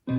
Wanna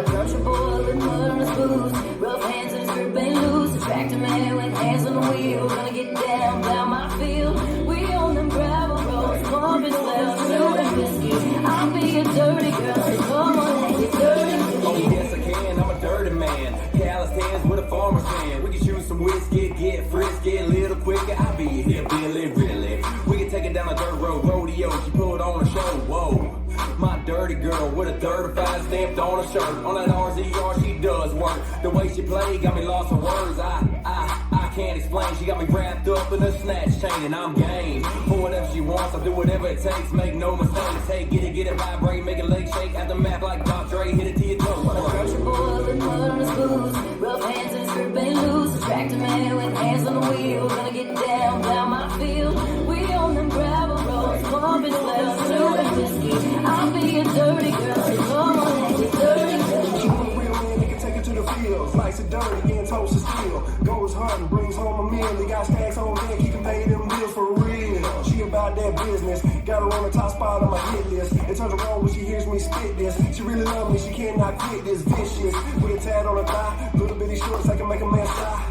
country boy with mud on his boots, rough hands and his grip ain't loose. Attract a man with hands on the wheel, gonna get down my field. We on them gravel roads, pumping swell, shooting whiskey. I'll be a dirty girl, so come on and get dirty. Oh yes I can, I'm a dirty man. Callous hands with a farmer's hand. We can shoot some whiskey, get frisky, a little quicker. I'll be here, Billy, really. We can take it down a dirt road, rodeo. She put on a show, whoa. My dirty girl with a 35 stamped on her shirt. On that RZR she does work. The way she play got me lost for words. I can't explain. She got me wrapped up in a snatch chain and I'm game. For whatever she wants, I'll do whatever it takes. Make no mistakes. Hey, get it, vibrate, make a leg shake. At the map like Dr. Dre, hit it to your toe. Wanna country boy with mud on his boots, rough hands and his grip ain't loose. Attract a man with hands on the wheel, gonna get down my field. We on them gravel roads, pumping swell, shooting whiskey. I'll be a dirty girl, so come on and get dirty. She want a real man that can take her to the fields. Likes it dirty and toast of steel. Goes hunting, brings home a meal. He got stacks on deck, he can pay them bills for real. She about that business, got her on the top spot on my hit list. It turns her on when she hears me spit this. She really love me, she cannot quit this vicious. With a tat on her thigh, little bitty shorts, I can make a man sigh.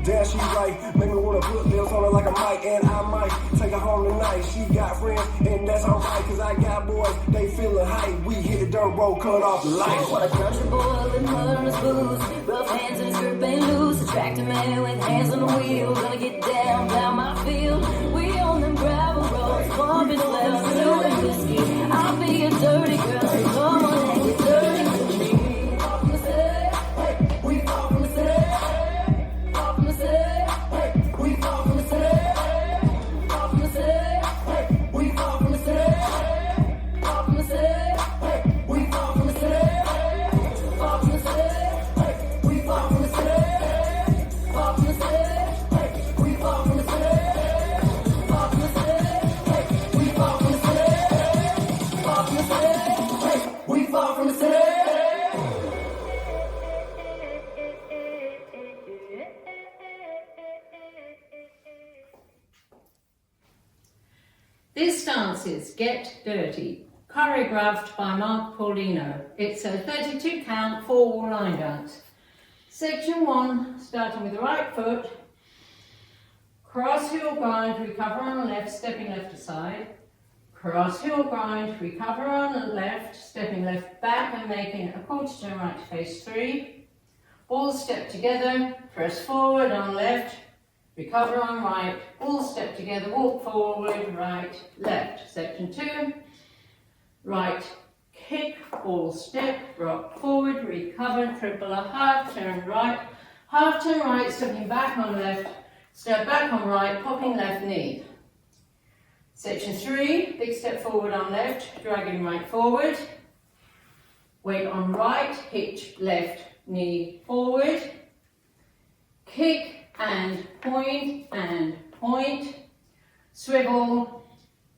Damn, she right, make me wanna put bills on her like a mic. And I might take her home tonight. She got friends, and that's alright. Cause I got boys, they feelin' hype. We hit the dirt road, cut off the lights. What a country boy with mud on his boots, rough hands and his grip ain't loose. Attract a man with hands on the wheel, gonna get down my field. We on them gravel roads, pumping swell, shooting whiskey. I'll be a dirty girl, so come on and get dirty. We far from the city, far from the city. We far from the city, far from the city. We far from the city, far from the city. We far from the city, far from the city. We far from the city, far from the city. We far from the city, far from the city. We far from the city, far from the city. We far from the city. This dance is Get Dirty, choreographed by Mark Paulino. It's a 32 count, 4-wall line dance. Section 1, starting with the right foot, cross heel grind, recover on the left, stepping left aside. Cross heel grind, recover on the left, stepping left back and making a quarter turn right to face 3. Balls step together, press forward on left, recover on right, all step together, walk forward, right, left. Section 2, right kick, all step, rock forward, recover, triple a half turn right, stepping back on left, step back on right, popping left knee. Section 3, big step forward on left, dragging right forward, weight on right, hitch left knee forward, kick, and point, swivel,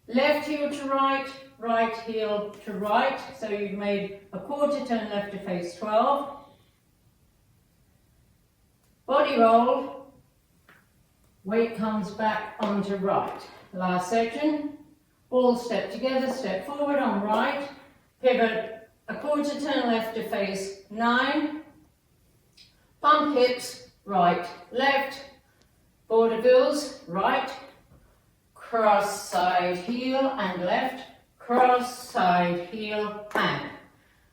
left heel to right, right heel to right, so you've made a quarter turn left to face 12, body roll, weight comes back onto right. Last section, balls step together, step forward on right, pivot a quarter turn left to face 9, bump hips, right, left, vaudevilles, right, cross side heel and left, cross side heel and.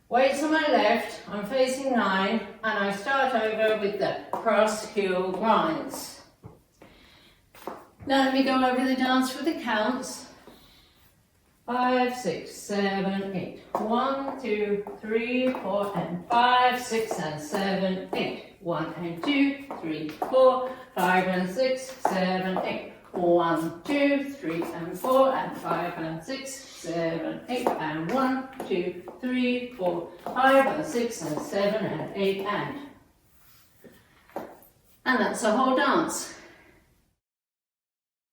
Weights on my left, I'm facing 9 and I start over with the cross heel grinds. Now let me go over the dance with the counts. 5, 6, 7, 8. 1, 2, 3, 4 and 5, 6 and 7, 8. 1 and 2, 3, 4, 5 and 6, 7, 8. 1, 2, 3 and 4 and 5 and 6, 7, 8 and 1, 2, 3, 4, 5 and 6 and 7 and 8 and that's the whole dance.